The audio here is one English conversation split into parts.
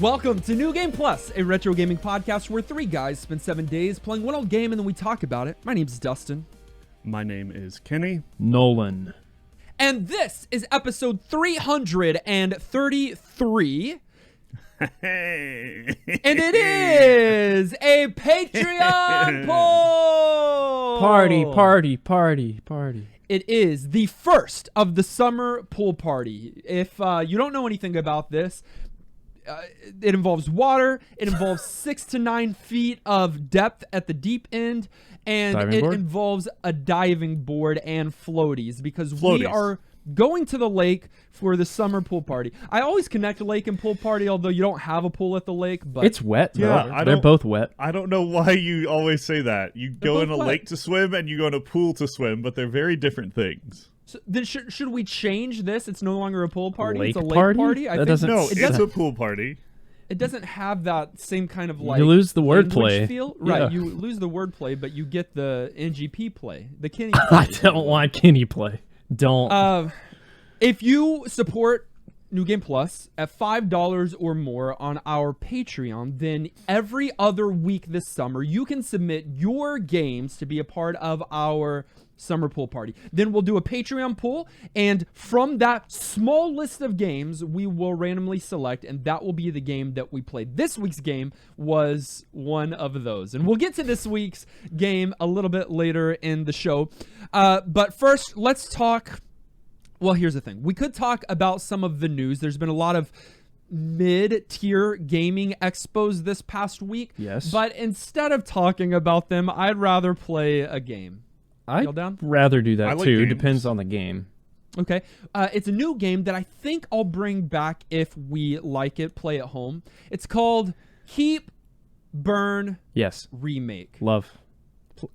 Welcome to New Game Plus, a retro gaming podcast where three guys spend 7 days playing one old game and then we talk about it. My name's Dustin. My name is Kenny. Nolan. And this is episode 333. Hey. And it is a Patreon poll! Party. It is the first of the summer pool party. If you don't know anything about this, it involves water. It involves 6 to 9 feet of depth at the deep end, and involves a diving board and floaties because we are going to the lake for the summer pool party. I always connect lake and pool party, although you don't have a pool at the lake. But it's wet. Yeah, they're both wet. I don't know why you always say that. You go in a lake to swim and you go in a pool to swim, but they're very different things. So then should we change this? It's no longer a pool party. Lake it's a lake party. I that think it's a pool party. It doesn't have that same kind of like you lose the wordplay feel, right? You lose the wordplay, but you get the NGP play, the Kenny. I don't want Kenny play. Don't. If you support New Game Plus at $5 or more on our Patreon, then every other week this summer, you can submit your games to be a part of our summer pool party. Then we'll do a Patreon pool, and from that small list of games, we will randomly select, and that will be the game that we played. This week's game was one of those, and we'll get to this week's game a little bit later in the show. But first, let's talk. Well, here's the thing. We could talk about some of the news. There's been a lot of mid-tier gaming expos this past week. Yes. But instead of talking about them, I'd rather play a game. I'd rather do that like too. games. Depends on the game. Okay. It's a new game that I think I'll bring back if we like it, play at home. It's called Keep, Burn, Remake. Love.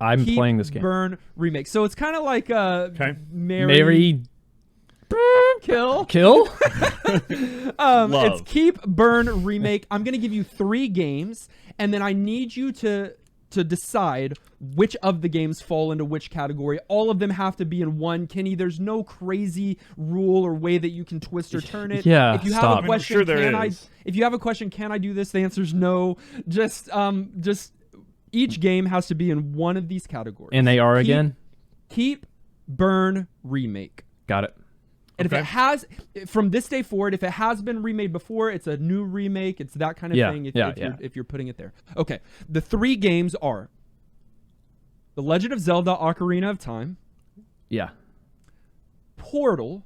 I'm playing this game. Burn, Remake. So it's kind of like Marry, Kill. It's Keep, Burn, Remake. I'm going to give you 3 games, and then I need you to decide which of the games fall into which category. All of them have to be in one. Kenny, there's no crazy rule or way that you can twist or turn it. Yeah, if you stop. have a question, if you have a question, can I do this? The answer is no. Just each game has to be in one of these categories. And they are Keep, Burn, Remake. Got it. And if it has, from this day forward, if it has been remade before, it's a new remake. It's that kind of thing if you're putting it there. Okay. The 3 games are The Legend of Zelda Ocarina of Time. Yeah. Portal.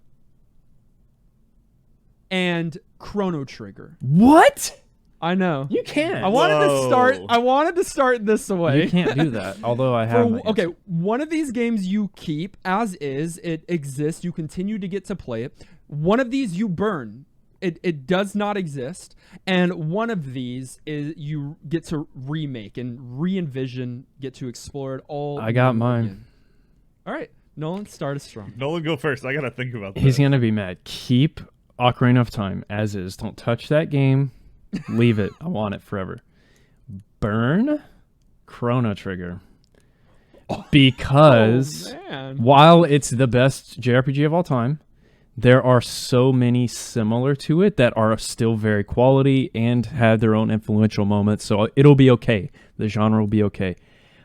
And Chrono Trigger. What? I know. You can't. I wanted to start this way. You can't do that. Although I have. Okay, one of these games you keep as is. It exists. You continue to get to play it. One of these you burn. It does not exist. And one of these is you get to remake and re-envision, get to explore it all. I got mine. Again. All right, Nolan, start us strong. Nolan, go first. I gotta think about that. He's gonna be mad. Keep Ocarina of Time as is. Don't touch that game. Leave it. I want it forever. Burn Chrono Trigger. Because while it's the best JRPG of all time, there are so many similar to it that are still very quality and have their own influential moments. So it'll be okay. The genre will be okay.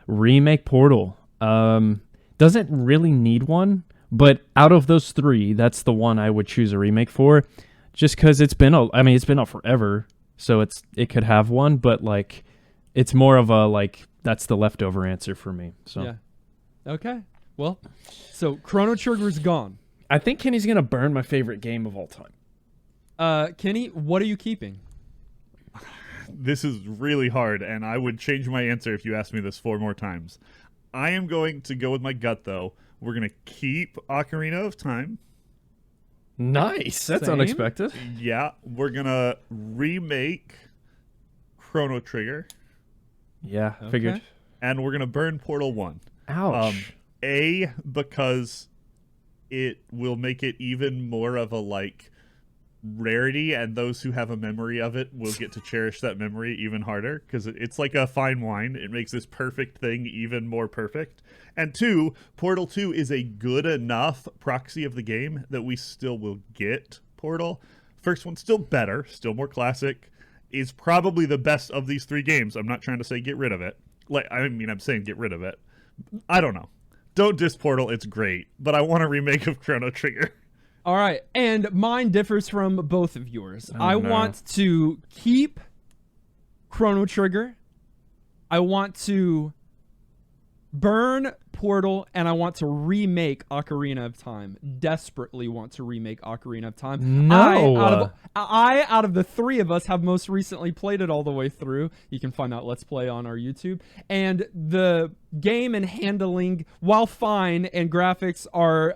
Remake Portal. Doesn't really need one, but out of those 3, that's the one I would choose a remake for. Just because it's been out forever. So it could have one, but like it's more of a that's the leftover answer for me. So yeah. Okay. Well, so Chrono Trigger's gone. I think Kenny's gonna burn my favorite game of all time. Kenny, what are you keeping? This is really hard, and I would change my answer if you asked me this 4 more times. I am going to go with my gut though. We're gonna keep Ocarina of Time. Nice. That's unexpected. Yeah, we're gonna remake Chrono Trigger. Yeah, figured. And we're gonna burn Portal 1. Ouch. Because it will make it even more of a rarity, and those who have a memory of it will get to cherish that memory even harder because it's like a fine wine. It makes this perfect thing even more perfect. And 2, Portal 2 is a good enough proxy of the game that we still will get Portal. First one's still better, still more classic, is probably the best of these three games. I'm not trying to say get rid of it. I'm saying get rid of it. I don't know. Don't diss Portal. It's great, but I want a remake of Chrono Trigger. All right, and mine differs from both of yours. Oh, I no. want to keep Chrono Trigger. I want to burn Portal, and I want to remake Ocarina of Time. Desperately want to remake Ocarina of Time. No. I, out of the three of us, have most recently played it all the way through. You can find that Let's Play on our YouTube. And the game and handling, while fine, and graphics are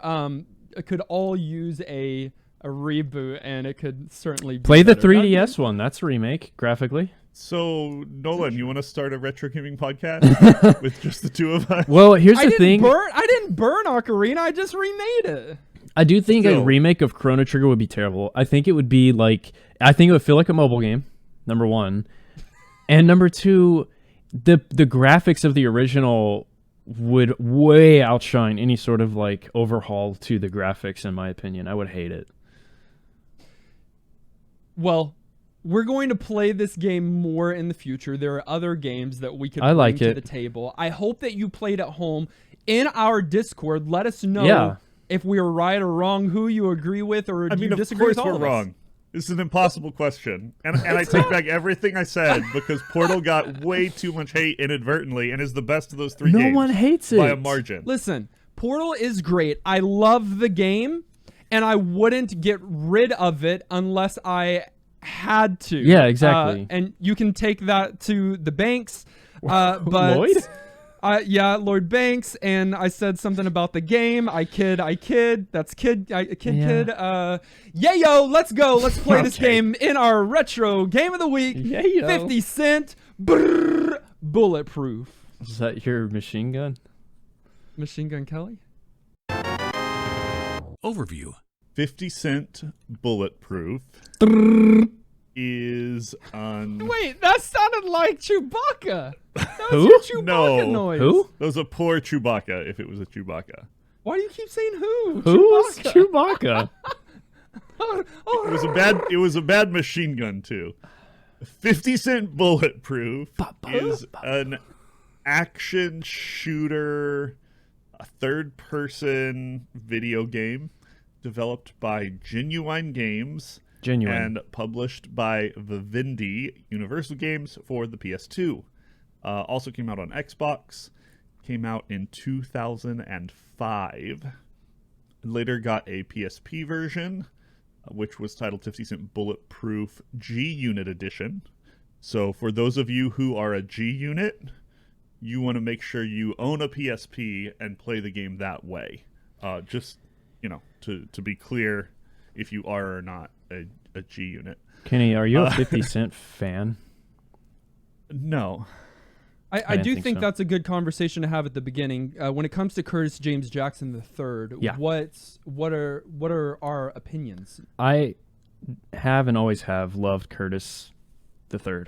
could all use a reboot, and it could certainly be Play the better. 3DS one. That's a remake graphically. So, Nolan, you want to start a retro gaming podcast with just the two of us? Well, here's the thing. I didn't burn Ocarina. I just remade it. I do think a Still. remake of Chrono Trigger would be terrible. I think it would be like, I think it would feel like a mobile game, number one. And number two, the graphics of the original would way outshine any sort of like overhaul to the graphics, in my opinion. I would hate it. Well, we're going to play this game more in the future. There are other games that we could I bring like to it. the table. I hope that you played at home. In our Discord, let us know Yeah. if we were right or wrong, who you agree with, or do you of disagree course with all we're of us. wrong. This is an impossible question. And I take back everything I said because Portal got way too much hate inadvertently and is the best of those three games. No one hates it. By a margin. Listen, Portal is great. I love the game, and I wouldn't get rid of it unless I had to. Yeah, exactly. And you can take that to the banks. But Lloyd? Yeah, Lloyd Banks, and I said something about the game. I kid. That's kid. Yeah. Yayo, let's go. Let's play this Okay. game in our retro game of the week. Yayo. 50 Cent. Brrr, Bulletproof. Is that your machine gun? Machine Gun Kelly. Overview. 50 Cent Bulletproof is on... Wait, that sounded like Chewbacca. That was Who? your Chewbacca No. noise. Who? That was a poor Chewbacca if it was a Chewbacca. Why do you keep saying who? Who's Chewbacca. Chewbacca? It was a bad machine gun too. 50 Cent Bulletproof is an action shooter, a third-person video game developed by Genuine Games and published by Vivendi Universal Games for the PS2. Also came out on Xbox. Came out in 2005. Later got a PSP version, which was titled 50 Cent Bulletproof G-Unit Edition. So for those of you who are a G-Unit, you want to make sure you own a PSP and play the game that way. Just, to be clear, if you are or not a G-Unit. Kenny, are you a 50 Cent fan? No. I do think so. that's a good conversation to have at the beginning. When it comes to Curtis James Jackson III, Yeah. what are our opinions? I have and always have loved Curtis III.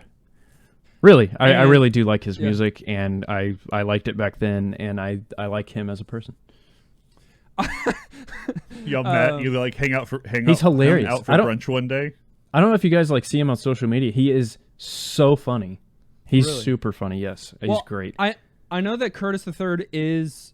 Really, I really do like his music, and I liked it back then, and I like him as a person. Y'all met, you hang out He's hilarious. out for I don't- brunch one day. I don't know if you guys see him on social media. He is so funny. He's Really? super funny. Yes, he's Well, great. I know that Curtis III is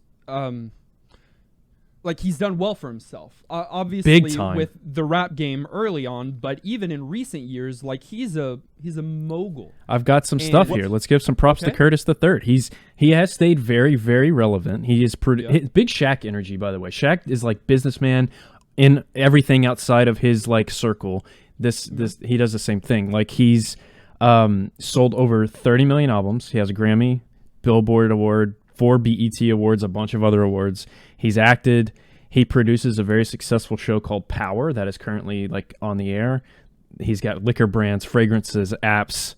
he's done well for himself. Obviously, Big time. with the rap game early on, but even in recent years, he's a mogul. I've got some stuff And- here. Let's give some props to Okay. Curtis III. He has stayed very, very relevant. He is Yeah. big Shaq energy, by the way. Shaq is like businessman in everything outside of his circle. This he does the same thing. He's sold over 30 million albums. He has a Grammy, Billboard Award, 4 BET Awards, a bunch of other awards. He's acted. He produces a very successful show called Power that is currently on the air. He's got liquor brands, fragrances, apps.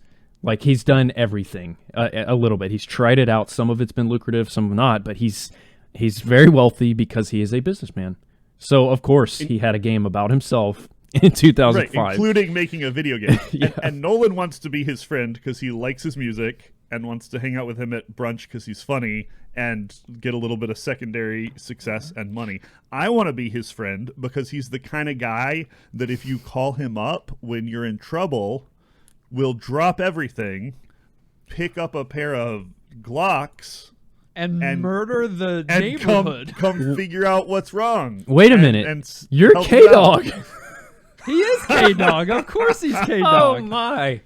He's done everything a little bit. He's tried it out. Some of it's been lucrative, some not. But he's very wealthy because he is a businessman. So of course he had a game about himself in 2005, Right, including making a video game. Yeah. and Nolan wants to be his friend because he likes his music and wants to hang out with him at brunch because he's funny and get a little bit of secondary success and money. I want to be his friend because he's the kind of guy that if you call him up when you're in trouble, will drop everything, pick up a pair of Glocks, and murder the and neighborhood. come figure out what's wrong. Wait a minute. And You're help them out. K-Dog. He is K-Dog. Of course he's Oh K-Dog. my!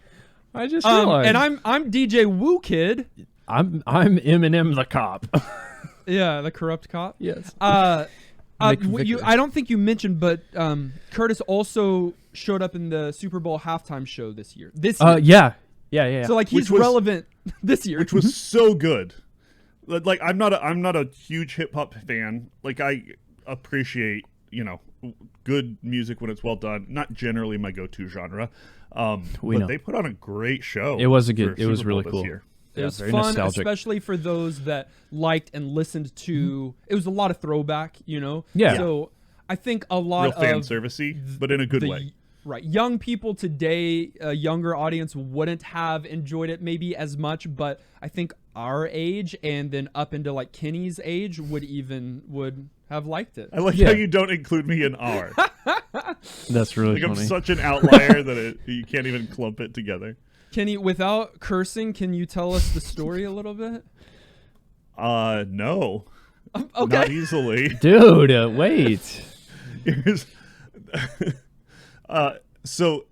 I just realized. And I'm DJ Woo Kid. I'm Eminem the cop. Yeah, the corrupt cop. Yes. I Victor. don't think you mentioned, but Curtis also showed up in the Super Bowl halftime show this year. Yeah. So like he's Which was- relevant this year. Which was so good. Like I'm not a huge hip hop fan. Like I appreciate, good music when it's well done. Not generally my go-to genre. But know. they put on a great show. It was for it was Super really Bowl cool. this year. It was very fun, nostalgic. especially for those that liked and listened to. It was a lot of throwback, Yeah. So I think a lot Real fan of servicey, but in a good the- way. Right, young people today, a younger audience wouldn't have enjoyed it maybe as much, but I think our age and then up into like Kenny's age would have liked it. I like Yeah. how you don't include me in R. That's really Like I'm funny. such an outlier that you can't even clump it together. Kenny, without cursing, can you tell us the story a little bit? No, not Okay. easily. Dude, wait. Here's, so,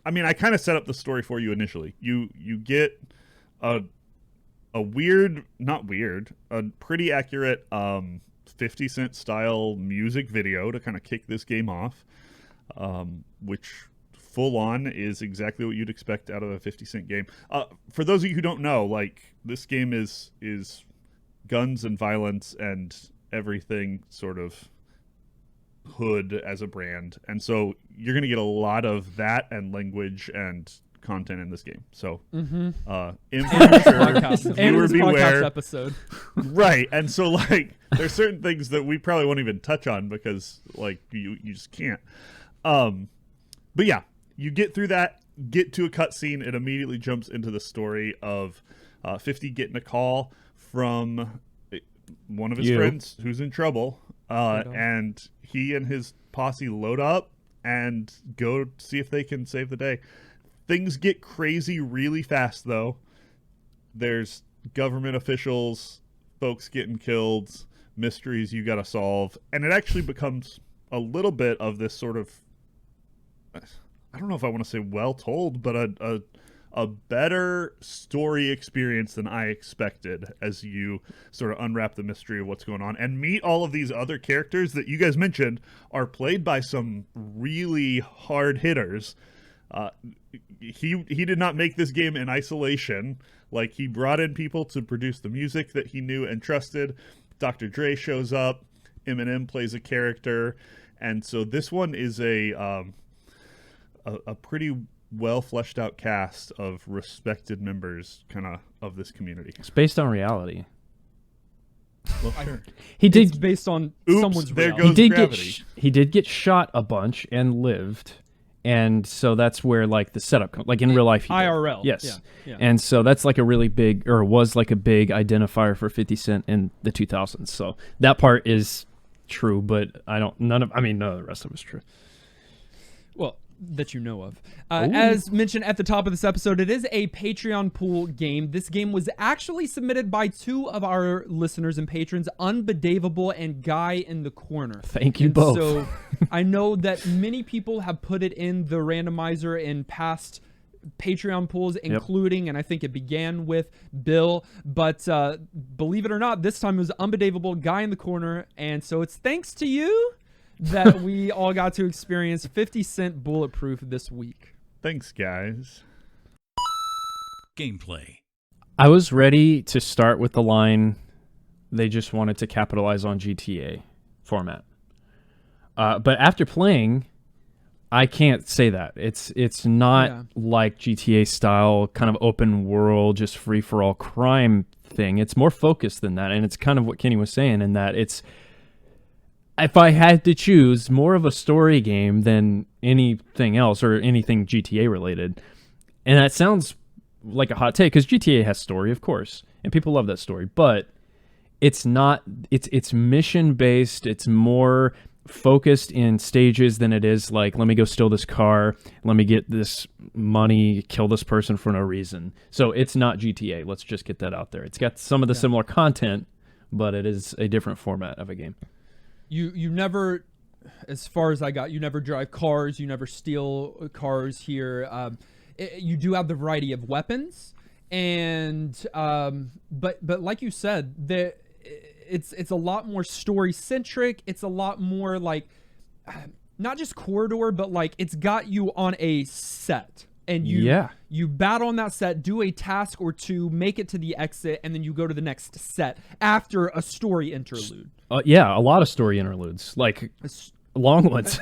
I mean, I kind of set up the story for you initially. You get a pretty accurate 50 Cent style music video to kind of kick this game off, which full on is exactly what you'd expect out of a 50 Cent game. For those of you who don't know, like this game is guns and violence and everything sort of hood as a brand, and so you're going to get a lot of that and language and content in this game. So Podcast. And viewer this podcast beware. episode. Right. And so like there's certain things that we probably won't even touch on because like you just can't. But yeah, you get through that, get to a cutscene, it immediately jumps into the story of 50 getting a call from one of his friends who's in trouble, and he and his posse load up and go see if they can save the day. Things get crazy really fast, though. There's government officials, folks getting killed, mysteries you got to solve, and it actually becomes a little bit of this sort of, I don't know if I want to say well told, but a better story experience than I expected as you sort of unwrap the mystery of what's going on and meet all of these other characters that you guys mentioned are played by some really hard hitters. He did not make this game in isolation. Like, he brought in people to produce the music that he knew and trusted. Dr. Dre shows up. Eminem plays a character. And so this one is a pretty well fleshed out cast of respected members of this community. It's based on reality. Well, sure. He It's did based on Oops, someone's there reality. goes he did gravity. he did get shot a bunch and lived. And so that's where like the setup comes, like in real life. He did. IRL. Yes. Yeah. And so that's like a really big, or was like a big identifier for 50 Cent in the 2000s. So that part is true, but none of the rest of it's true. Well, that you know of. As mentioned at the top of this episode, it is a Patreon pool game. This game was actually submitted by two of our listeners and patrons, Unbedavable and Guy in the Corner. Thank you And both. So I know that many people have put it in the randomizer in past Patreon pools, including, and I think it began with Bill, but believe it or not, this time it was Unbedavable, Guy in the Corner, and so it's thanks to you that we all got to experience 50 Cent Bulletproof this week. Thanks, guys. Gameplay. I was ready to start with the line, they just wanted to capitalize on GTA format. But after playing, I can't say that. It's not like GTA style kind of open world, just free for all crime thing. It's more focused than that. And it's kind of what Kenny was saying in that it's, if I had to choose, more of a story game than anything else or anything GTA related. And that sounds like a hot take because GTA has story, of course, and people love that story, but it's not, it's mission based. It's more focused in stages than it is like, let me go steal this car, let me get this money, kill this person for no reason. So it's not GTA. Let's just get that out there. It's got some of the similar content, but it is a different format of a game. You never, as far as I got, you never drive cars, you never steal cars here. You do have the variety of weapons, and but like you said, it's a lot more story centric. It's a lot more like not just corridor, but like it's got you on a set, and you battle on that set, do a task or two, make it to the exit, and then you go to the next set after a story interlude. Yeah, a lot of story interludes, like long ones.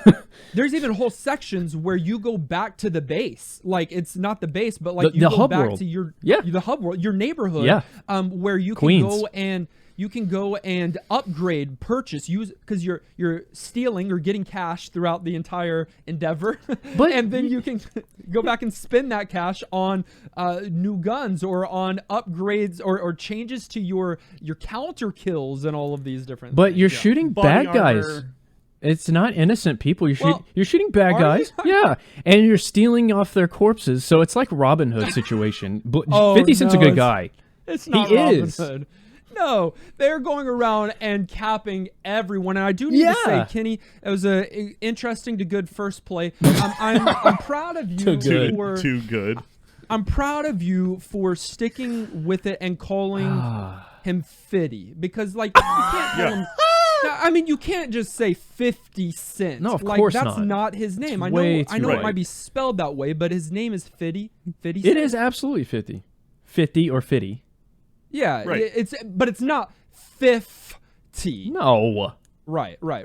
There's even whole sections where you go back to the base. Like, it's not the base, but like you the go hub back world. to the hub world, your neighborhood, where you can go and upgrade, purchase, use, because you're stealing or getting cash throughout the entire endeavor, and then you can go back and spend that cash on new guns or on upgrades or changes to your counter kills and all of these different But things. you're shooting Body bad guys. armor. It's not innocent people. You're shooting bad are guys. you? Yeah, and you're stealing off their corpses. So it's like Robin Hood situation. 50 Cent's a no, good guy. It's not He Robin is. Hood. No, they're going around and capping everyone. And I do need to say, Kenny, it was a interesting to good first play. I'm proud of you Too good. I'm proud of you for sticking with it and calling him Fitty, because like you can't call him. No, I mean, you can't just say 50 Cent. No, of like, course that's not. His name. I way know too it might be spelled that way, but his name is Fitty. Fitty It Cent. is absolutely 50. 50 or 50. Yeah, Right. but it's not 50. No. Right. No.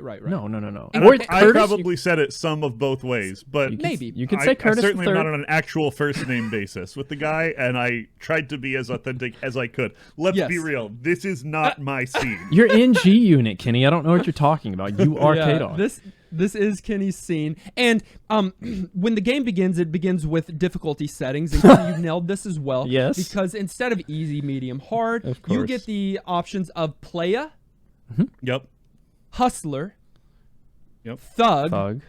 And Or I Curtis, probably said it some of both ways, but Maybe. you could say Curtis I certainly the am third. not on an actual first name basis with the guy, and I tried to be as authentic as I could. Let's Yes. be real. This is not my scene. You're in G Unit, Kenny. I don't know what you're talking about. You are K-Dog. This is Kenny's scene, and when the game begins, it begins with difficulty settings, and Kenny, you nailed this as well. Yes. Because instead of easy, medium, hard, Of you course. get the options of playa, Yep. hustler, Yep. thug,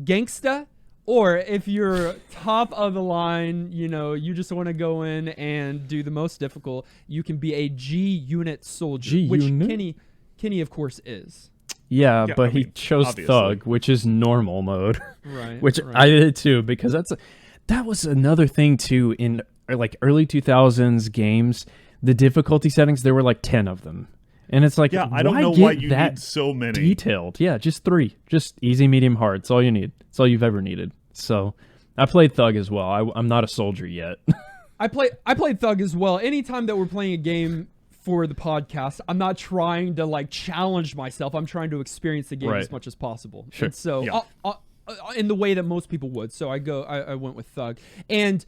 gangsta, or if you're top of the line, you just want to go in and do the most difficult, you can be a G Unit soldier, which G-Unit? Kenny of course is. Yeah, Yeah, but I he mean, chose obviously. Thug, which is normal mode. Right. Which right. I did too, because that was another thing too in like early 2000s games. The difficulty settings, there were like 10 of them. And it's like, Yeah, I don't know get why you that need so many. detailed. Yeah, just 3. Just easy, medium, hard. That's all you need. That's all you've ever needed. So I played Thug as well. I'm not a soldier yet. I played Thug as well. Anytime that we're playing a game for the podcast, I'm not trying to like challenge myself. I'm trying to experience the game Right. as much as possible. Sure. And so Yeah. in the way that most people would. So I went with Thug. And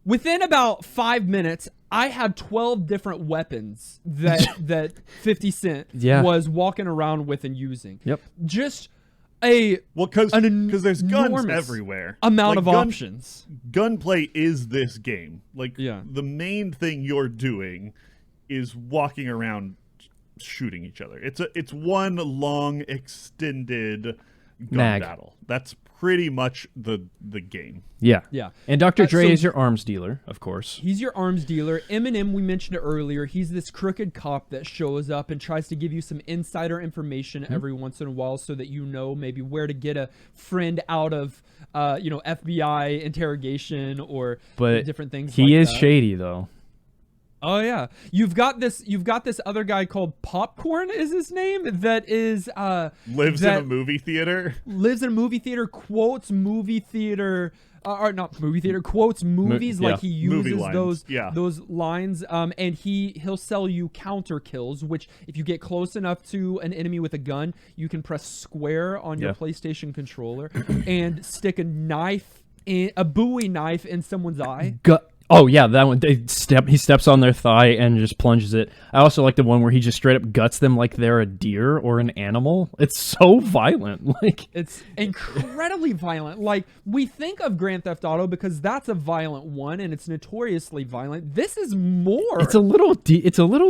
within about 5 minutes, I had 12 different weapons that 50 Cent was walking around with and using. Yep. Just Because there's guns enormous everywhere. amount Like, of options. Gunplay is this game. Like, Yeah. the main thing you're doing is walking around shooting each other. It's one long extended gun Mag. battle. That's pretty much the game. Yeah. Yeah. And Dr. Dre so- is your arms dealer, of course. He's your arms dealer. Eminem, we mentioned it earlier. He's this crooked cop that shows up and tries to give you some insider information every once in a while so that you know maybe where to get a friend out of, FBI interrogation or But different things. he like is that. shady, though. Oh yeah, you've got this other guy called Popcorn is his name that is Lives in a movie theater. lives in a movie theater, quotes movie theater, or not movie theater, quotes movies, like he Movie uses lines, those lines, and he'll sell you counter kills, which if you get close enough to an enemy with a gun, you can press square on your PlayStation controller and stick a Bowie knife in someone's eye. Oh yeah, that one. He steps on their thigh and just plunges it. I also like the one where he just straight up guts them like they're a deer or an animal. It's so violent. Like It's incredibly violent. Like, we think of Grand Theft Auto because that's a violent one and it's notoriously violent. This is more. it's a little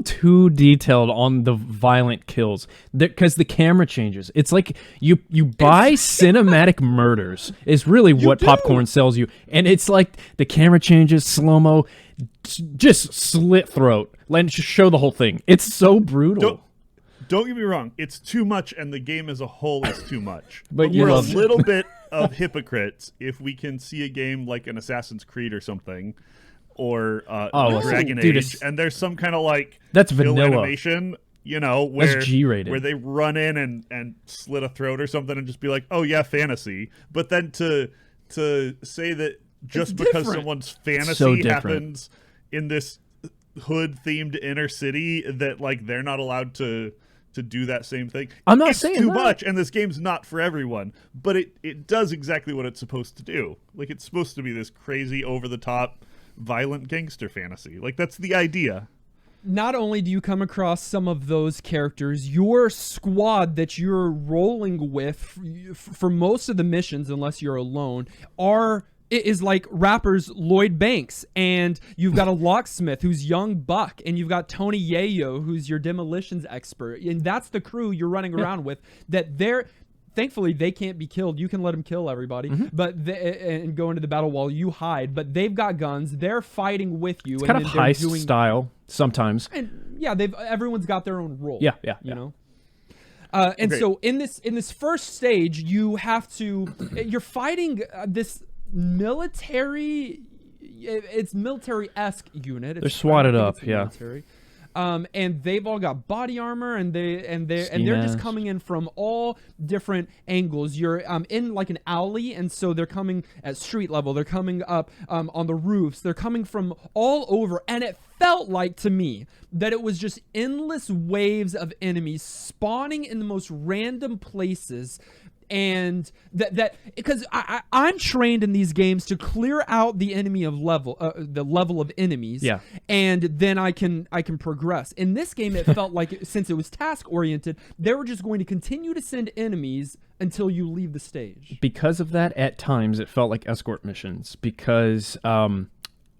too detailed on the violent kills because the camera changes. It's like you buy cinematic murders is really what do. popcorn sells you, and it's like the camera changes, slow-mo, just slit throat. Let's just show the whole thing. It's so brutal. Don't get me wrong, it's too much, and the game as a whole is too much. But you we're a love it. little bit of hypocrites if we can see a game like an Assassin's Creed or something, or Dragon dude, Age, and there's some kind of like That's kill vanilla. animation, you know, where That's G-rated. where they run in and slit a throat or something, and just be like, oh yeah, fantasy. But then to say that just It's because different. someone's fantasy So different. happens in this hood themed inner city, that like they're not allowed to do that same thing. I'm not It's saying too that. much, and this game's not for everyone, but it does exactly what it's supposed to do. Like, it's supposed to be this crazy, over the top, violent gangster fantasy. Like, that's the idea. Not only do you come across some of those characters, your squad that you're rolling with for most of the missions, unless you're alone, is like rappers Lloyd Banks, and you've got a locksmith who's Young Buck, and you've got Tony Yayo who's your demolitions expert, and that's the crew you're running around with. That thankfully they can't be killed. You can let them kill everybody, but and go into the battle while you hide. But they've got guns. They're fighting with you. It's and kind of then they're heist style sometimes. and yeah, everyone's got their own role. Yeah. You know. And Okay. so in this first stage, you're fighting this military. It's military-esque unit. They're swatted I think up, it's the yeah. military. And they've all got body armor, and they're just masks. coming in from all different angles. You're in like an alley, and so they're coming at street level. They're coming up on the roofs. They're coming from all over, and it felt like to me that it was just endless waves of enemies spawning in the most random places. And that because I'm trained in these games to clear out the the level of enemies, Yeah. and then I can progress. In this game, it felt like since it was task oriented, they were just going to continue to send enemies until you leave the stage. Because of that, at times it felt like escort missions because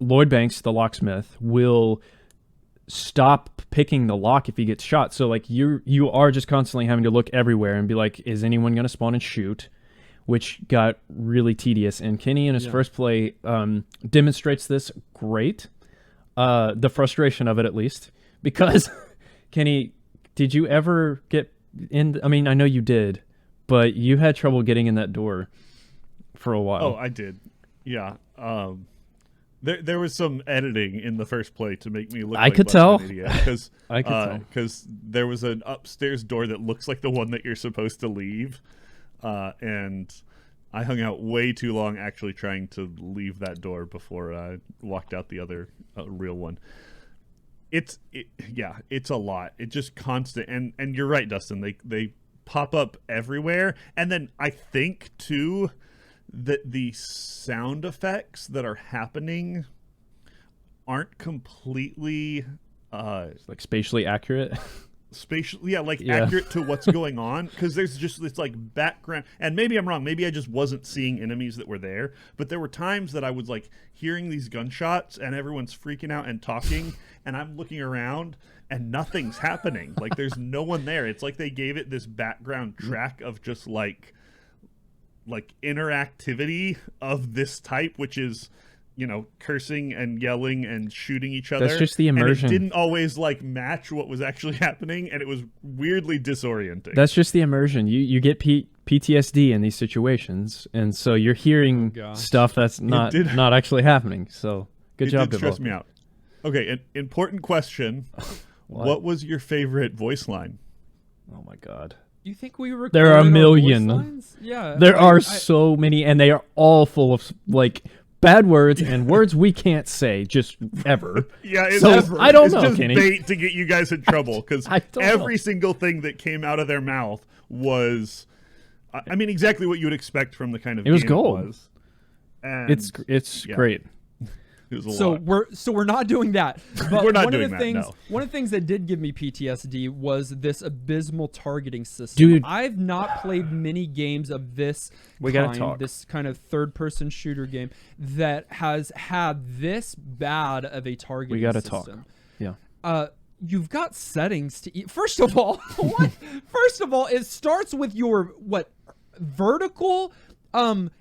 Lloyd Banks, the locksmith, will stop picking the lock if he gets shot. So like you are just constantly having to look everywhere and be like, is anyone going to spawn and shoot? Which got really tedious. And Kenny in his first play demonstrates this great. The frustration of it, at least, because Kenny, did you ever get in? I mean, I know you did, but you had trouble getting in that door for a while. Oh, I did. Yeah. There was some editing in the first play to make me look I like could less tell. of an idiot, because I could tell. because there was an upstairs door that looks like the one that you're supposed to leave, and I hung out way too long actually trying to leave that door before I walked out the other real one. It's a lot. It's just constant, and you're right, Dustin. They pop up everywhere, and then I think too that the sound effects that are happening aren't completely Like spatially accurate. accurate to what's going on, because there's just this like background, and maybe I'm wrong, maybe I just wasn't seeing enemies that were there, but there were times that I was like hearing these gunshots and everyone's freaking out and talking and I'm looking around and nothing's happening. Like there's no one there. It's like they gave it this background track of just like interactivity of this type, which is, you know, cursing and yelling and shooting each other. That's just the immersion. And it didn't always like match what was actually happening, and it was weirdly disorienting. That's just the immersion. You get PTSD in these situations, and so you're hearing stuff that's not actually happening. So good job, It did stress developer. me out. Okay, an important question. What was your favorite voice line? Oh my god. You think we recorded There are a our voice million. lines? Yeah. There are so many, and they are all full of like bad words and words we can't say just ever. Yeah, it's So, just, I don't it's know, just Kenny. bait to get you guys in trouble, because I don't every know. single thing that came out of their mouth was, I mean, exactly what you would expect from the kind of It was game gold. it was. And It's yeah. great. It was a So lot. we're not doing that. But We're not one doing of the that, things no. one of the things that did give me PTSD was this abysmal targeting system. Dude. I've not played many games of this We kind, gotta talk. this kind of third-person shooter game that has had this bad of a targeting We gotta system. talk. Yeah. You've got settings to eat. First of all, it starts with your vertical,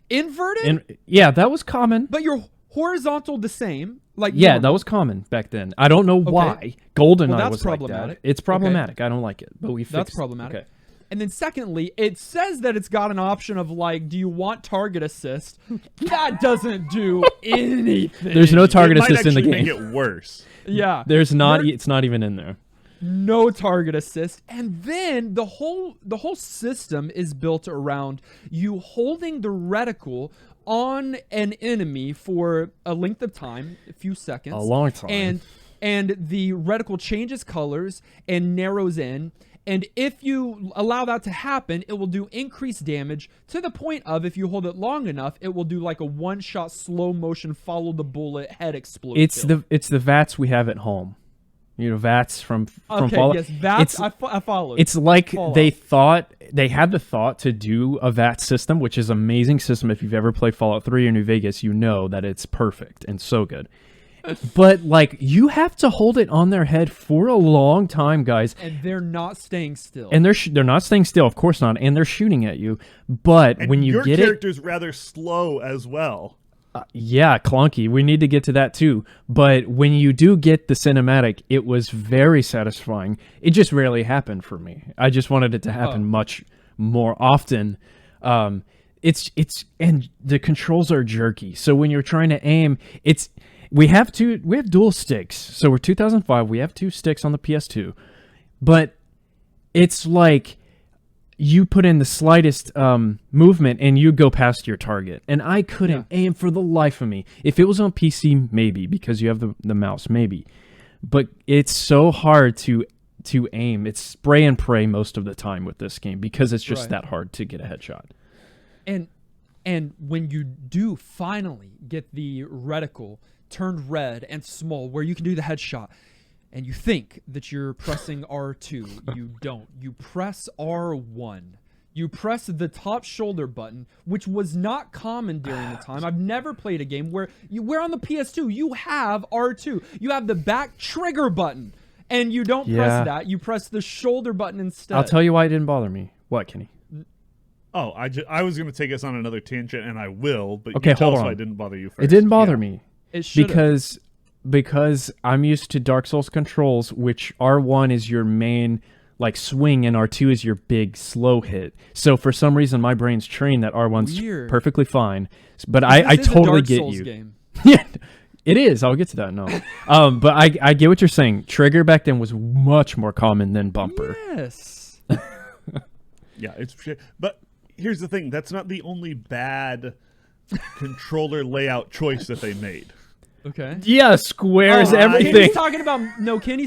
inverted, Yeah, that was common. but your horizontal the same. Like Yeah, normal. that was common back then. I don't know why. GoldenEye Well, that's was problematic. like that. It's problematic. I don't like it, but we fixed That's it. problematic. Okay. And then secondly, it says that it's got an option of like, do you want target assist? That doesn't do anything. There's no target It might assist in the actually game. make it worse. Yeah. There's not. It's not even in there. No target assist. And then the whole system is built around you holding the reticle on an enemy for a length of time, a few seconds. A long time. And the reticle changes colors and narrows in. And if you allow that to happen, it will do increased damage to the point of, if you hold it long enough, it will do like a one-shot slow motion follow the bullet head explode. It's kill. the VATS we have at home. You know, VATS from Okay, Fallout. yes, that's I followed. It's like Fallout. they had the thought to do a VAT system, which is an amazing system. If you've ever played Fallout 3 or New Vegas, you know that it's perfect and so good. But like, you have to hold it on their head for a long time, guys. And they're not staying still. And they're not staying still, of course not, and they're shooting at you. But And when you your get it, character's rather slow as well. yeah, clunky. We need to get to that too. But when you do get the cinematic, it was very satisfying. It just rarely happened for me. I just wanted it to happen much more often. It's and the controls are jerky. So when you're trying to aim, we have dual sticks. So we're 2005. We have 2 sticks on the PS2, but it's like you put in the slightest movement and you go past your target. And I couldn't aim for the life of me. If it was on PC, maybe, because you have the mouse, maybe. But it's so hard to aim. It's spray and pray most of the time with this game because it's just that hard to get a headshot. And when you do finally get the reticle turned red and small where you can do the headshot, and you think that you're pressing R2, you don't. You press R1. You press the top shoulder button, which was not common during the time. I've never played a game where on the PS2, you have R2. You have the back trigger button, and you don't press that. You press the shoulder button instead. I'll tell you why it didn't bother me. What, Kenny? Oh, I was going to take us on another tangent, and I will, but Okay, you tell hold us on. why it didn't bother you first. It didn't bother me. It should've. Because I'm used to Dark Souls controls, which R1 is your main like swing and R2 is your big slow hit. So for some reason my brain's trained that R1's Weird. perfectly fine. But I This is a totally Dark get Souls you. game. Yeah, it is. I'll get to that. No, but I get what you're saying. Trigger back then was much more common than bumper. Yes. Yeah, but here's the thing. That's not the only bad controller layout choice that they made. Okay. Yeah, squares, everything. Kenny's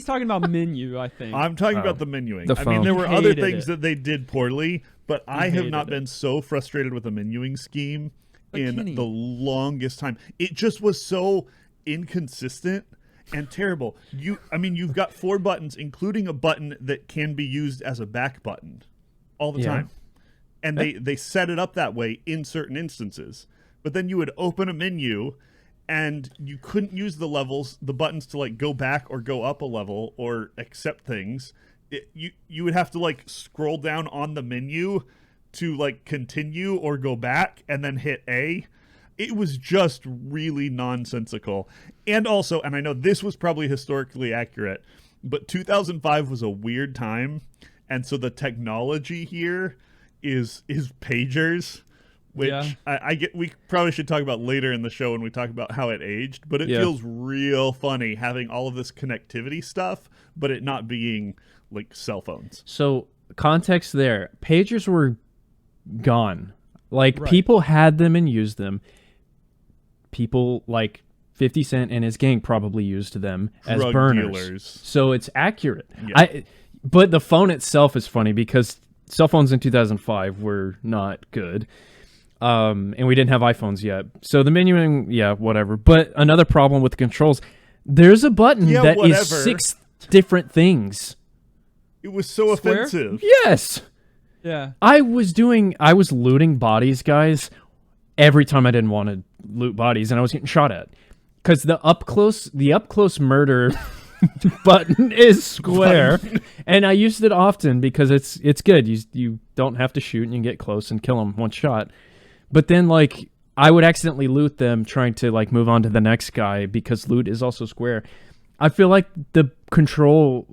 talking about menu, I think. I'm talking about the menuing. The I phone. mean, there were other Hated things it. that they did poorly, but I have hated not it. been so frustrated with the menuing scheme But in Kenny- the longest time. It just was so inconsistent and terrible. You've got 4 buttons, including a button that can be used as a back button all the Yeah. time. And they set it up that way in certain instances. But then you would open a menu and you couldn't use the buttons to like go back or go up a level or accept things. You would have to like scroll down on the menu to like continue or go back and then hit A. It was just really nonsensical. And also, and I know this was probably historically accurate, but 2005 was a weird time. And so the technology here is pagers, which I get. We probably should talk about later in the show when we talk about how it aged. But it feels real funny having all of this connectivity stuff, but it not being like cell phones. So context there, pagers were gone. Like people had them and used them. People like 50 Cent and his gang probably used them as Drug burners. dealers. So it's accurate. Yeah. But the phone itself is funny because cell phones in 2005 were not good. And we didn't have iPhones yet. So the menuing, yeah, whatever. But another problem with the controls, there's a button that is 6 different things. It was so Square? offensive. Yes. Yeah. I was looting bodies, guys, every time I didn't want to loot bodies, and I was getting shot at. Because the up close murder button is square, and I used it often because it's good. You don't have to shoot, and you can get close and kill them one shot. But then, like, I would accidentally loot them trying to, like, move on to the next guy because loot is also square. I feel like the control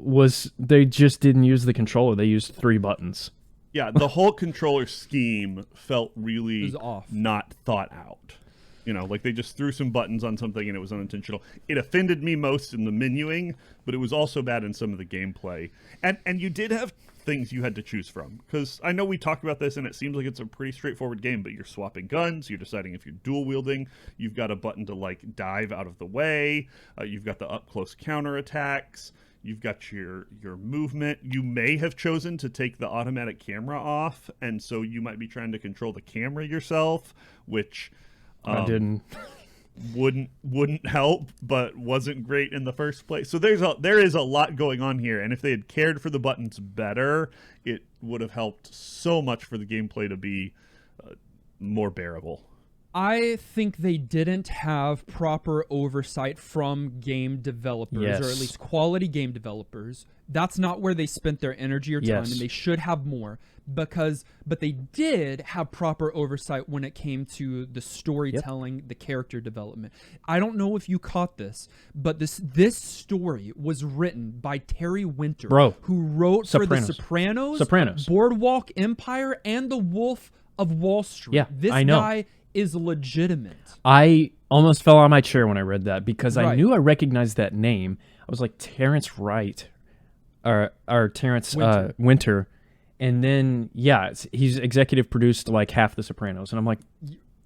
they just didn't use the controller. They used 3 buttons. Yeah, the whole controller scheme felt It really was off. not thought out. You know, like they just threw some buttons on something and it was unintentional. It offended me most in the menuing, but it was also bad in some of the gameplay. And you did have things you had to choose from. Because I know we talked about this and it seems like it's a pretty straightforward game, but you're swapping guns, you're deciding if you're dual wielding, you've got a button to like dive out of the way, you've got the up close counter attacks, you've got your movement. You may have chosen to take the automatic camera off, and so you might be trying to control the camera yourself, which I didn't. wouldn't help, but wasn't great in the first place. So there is a lot going on here, and if they had cared for the buttons better, it would have helped so much for the gameplay to be more bearable. I think they didn't have proper oversight from game developers, Yes. or at least quality game developers. That's not where they spent their energy or time, Yes. and they should have more. But they did have proper oversight when it came to the storytelling, the character development. I don't know if you caught this, but this story was written by Terry Winter, who wrote for The Sopranos, Boardwalk Empire, and The Wolf of Wall Street. Yeah, this I know. guy is legitimate. I almost fell out of my chair when I read that because I Right. knew I recognized that name. I was like, Terrence Wright, or Terrence Winter. And then, he's executive produced like half The Sopranos. And I'm like,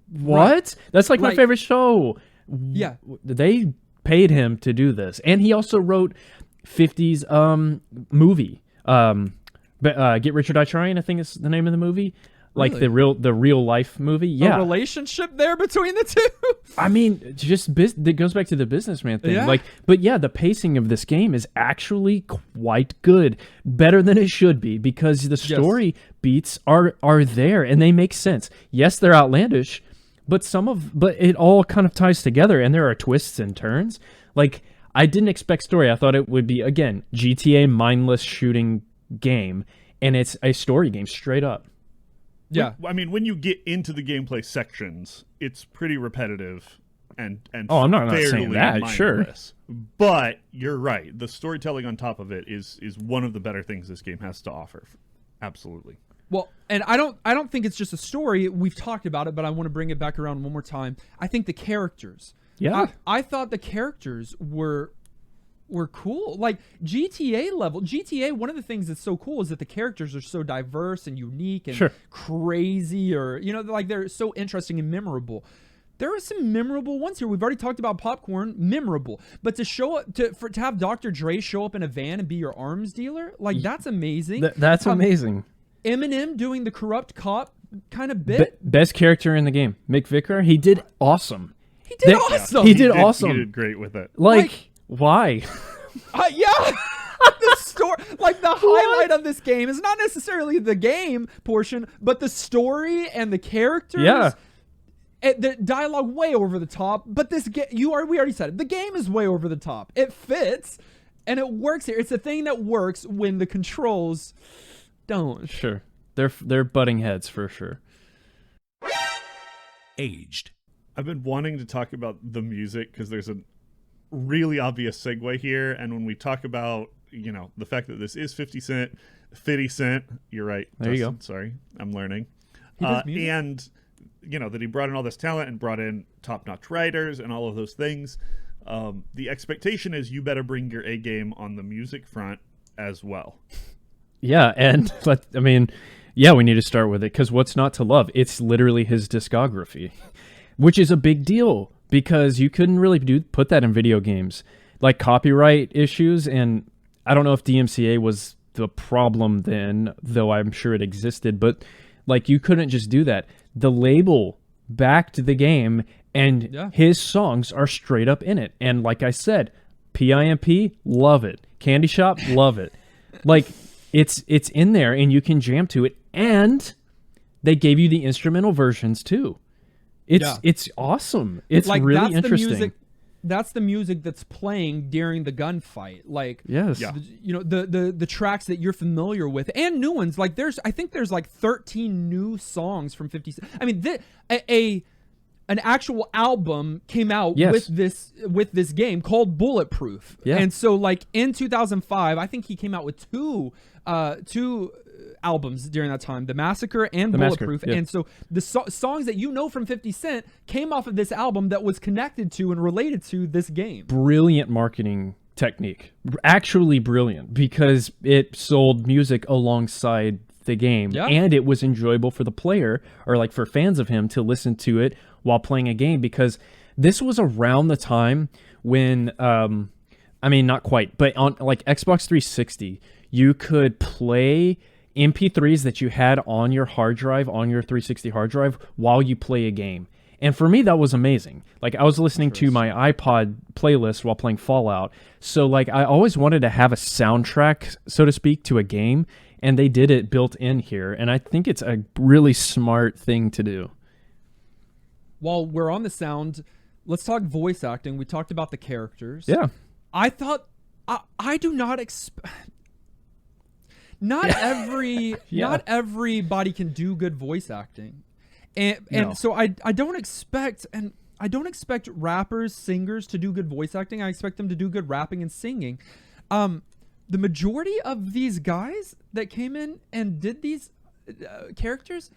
what? Right. That's like my Right. favorite show. Yeah. They paid him to do this. And he also wrote 50s movie. Get Rich or Die Trying, I think is the name of the movie. Like Really? the real life movie. Yeah. A relationship there between the two? I mean, it goes back to the businessman thing. Yeah. But yeah, the pacing of this game is actually quite good, better than it should be, because the story beats are there and they make sense. Yes, they're outlandish, but it all kind of ties together, and there are twists and turns. Like, I didn't expect story. I thought it would be, again, GTA mindless shooting game, and it's a story game straight up. Yeah. I mean, when you get into the gameplay sections, it's pretty repetitive and I'm not fairly saying that, sure. mindless. But you're right. The storytelling on top of it is one of the better things this game has to offer. Absolutely. Well, and I don't think it's just a story. We've talked about it, but I want to bring it back around one more time. I think the characters. Yeah. I thought the characters were cool. Like GTA, one of the things that's so cool is that the characters are so diverse and unique and crazy, or like they're so interesting and memorable. There are some memorable ones here. We've already talked about Popcorn, memorable. But to show up to have Dr. Dre show up in a van and be your arms dealer, like that's amazing. That's amazing. Eminem doing the corrupt cop kind of bit. Best character in the game, Mick Vicker. He did awesome. He did awesome. He did awesome. He did great with it. Like why? The story, like the highlight of this game is not necessarily the game portion, but the story and the characters. Yeah. The dialogue way over the top, but we already said it. The game is way over the top. It fits and it works here. It's the thing that works when the controls don't. Sure. They're butting heads for sure. Aged. I've been wanting to talk about the music because there's a really obvious segue here, and when we talk about the fact that this is 50 Cent, you're right. There you go. Sorry, I'm learning. He does music? And that he brought in all this talent and brought in top-notch writers and all of those things. The expectation is you better bring your A game on the music front as well. Yeah, and I mean, we need to start with it because what's not to love? It's literally his discography, which is a big deal because you couldn't really put that in video games, like copyright issues. And I don't know if DMCA was the problem then, though I'm sure it existed, but like you couldn't just do that. The label backed the game, and Yeah. his songs are straight up in it. And like I said, PIMP, love it. Candyshop, love it. Like it's in there, and you can jam to it. And they gave you the instrumental versions too. It's awesome. It's like, really that's interesting. The music, that's the music that's playing during the gunfight. Like, Yes. Yeah. you know, the tracks that you're familiar with and new ones. Like, I think there's like 13 new songs from 50 Cent. I mean, an actual album came out Yes. with this game called Bulletproof. Yeah. And so, like, in 2005, I think he came out with two albums during that time, The Massacre and The Massacre, Bulletproof. yeah. And so the songs that you know from 50 Cent came off of this album that was connected to and related to this game. Brilliant marketing technique. Actually brilliant, because it sold music alongside the game. Yeah. And it was enjoyable for the player, or like for fans of him, to listen to it while playing a game, because this was around the time when I mean, not quite, but on like Xbox 360, you could play MP3s that you had on your hard drive, on your 360 hard drive, while you play a game. And for me, that was amazing. Like, I was listening to my iPod playlist while playing Fallout. So, like, I always wanted to have a soundtrack, so to speak, to a game. And they did it built in here. And I think it's a really smart thing to do. While we're on the sound, let's talk voice acting. We talked about the characters. Yeah. I thought I do not expect. Not not everybody can do good voice acting, and No. so I don't expect rappers, singers to do good voice acting. I expect them to do good rapping and singing. The majority of these guys that came in and did these characters,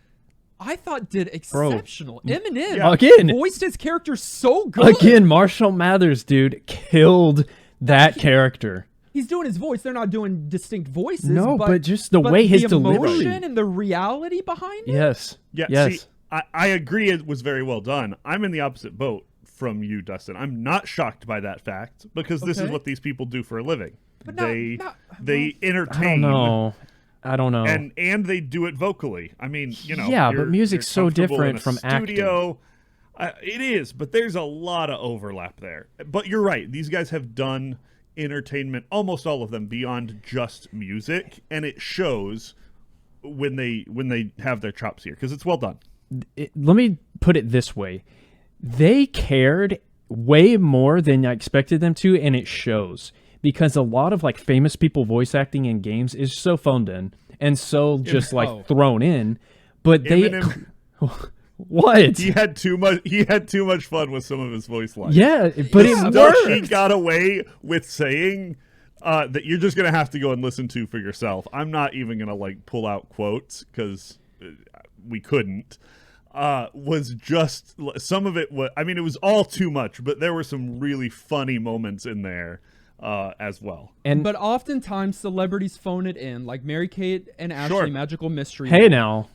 I thought did exceptional. Eminem Again. voiced his character so good. Again, Marshall Mathers, dude, killed that character. He's doing his voice. They're not doing distinct voices. No, but just the but way his the delivery. emotion and the reality behind it. Yes. Yeah, Yes. see, I agree it was very well done. I'm in the opposite boat from you, Dustin. I'm not shocked by that fact, because this is Okay. what these people do for a living. But They not- entertain. I don't know. And they do it vocally. I mean, you know. Yeah, but you're- music's you're so comfortable different in a from studio. It is, but there's a lot of overlap there. But you're right. These guys have done entertainment, almost all of them, beyond just music, and it shows when they have their chops here, because it's well done. Let me put it this way. They cared way more than I expected them to, and it shows. Because a lot of like famous people voice acting in games is so phoned in and so just like thrown in. But Eminem, what? he had too much fun with some of his voice lines. Yeah, but it Stuff he worked. got away with saying that you're just gonna have to go and listen to for yourself. I'm not even gonna like pull out quotes, because we couldn't. Was just some of it was, I mean, it was all too much, but there were some really funny moments in there as well. But oftentimes celebrities phone it in, like Mary-Kate and Ashley, Sure. Magical Mystery. Hey now.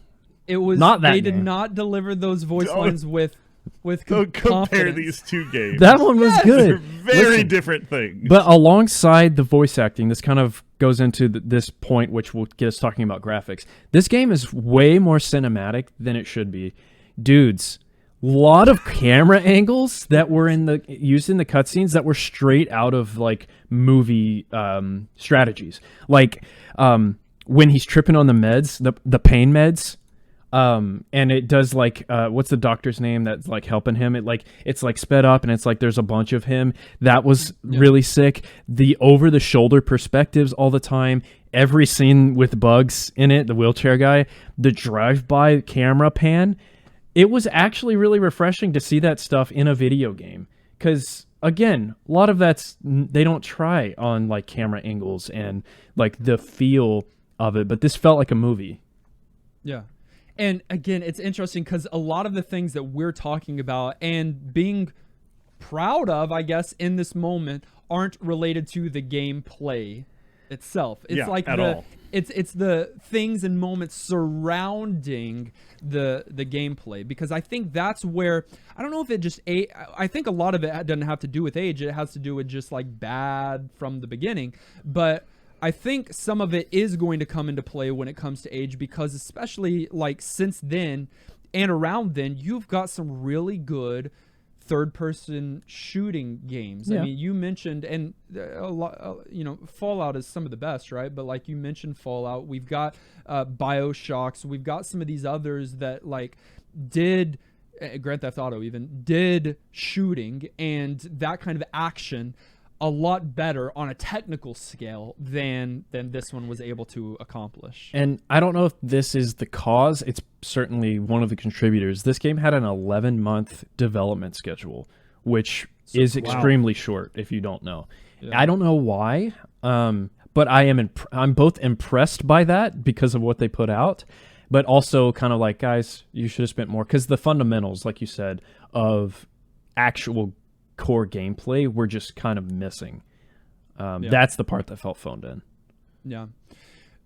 It was Not that they did game. not deliver those voice lines with Don't compare confidence. these two games. That one was They're good. very Listen, different things. But alongside the voice acting, this kind of goes into this point, which will get us talking about graphics. This game is way more cinematic than it should be. Dudes, lot of camera angles that were used in the cutscenes that were straight out of like movie strategies. Like when he's tripping on the meds, the pain meds. And it does like what's the doctor's name that's like helping him? It's like sped up, and it's like there's a bunch of him. That was really sick. The over the shoulder perspectives all the time. Every scene with Bugs in it, the wheelchair guy, the drive-by camera pan. It was actually really refreshing to see that stuff in a video game, because again, a lot of they don't try on like camera angles and like the feel of it, but this felt like a movie. Yeah. And again, it's interesting because a lot of the things that we're talking about and being proud of, I guess, in this moment aren't related to the gameplay itself. It's like at all. It's the things and moments surrounding the gameplay, because I think that's where, I don't know if it just I think a lot of it doesn't have to do with age. It has to do with just like bad from the beginning, but I think some of it is going to come into play when it comes to age, because especially like since then, and around then, you've got some really good third-person shooting games. Yeah. I mean, you mentioned, and a lot, Fallout is some of the best, right? But like you mentioned, Fallout. We've got BioShocks. We've got some of these others that like did Grand Theft Auto even did shooting and that kind of action a lot better on a technical scale than this one was able to accomplish. And I don't know if this is the cause. It's certainly one of the contributors. This game had an 11-month development schedule, which is extremely short if you don't know. Yeah. I don't know why, but I'm both impressed by that because of what they put out, but also kind of like, guys, you should have spent more, because the fundamentals, like you said, of actual core gameplay were just kind of missing. That's the part that felt phoned in. Yeah.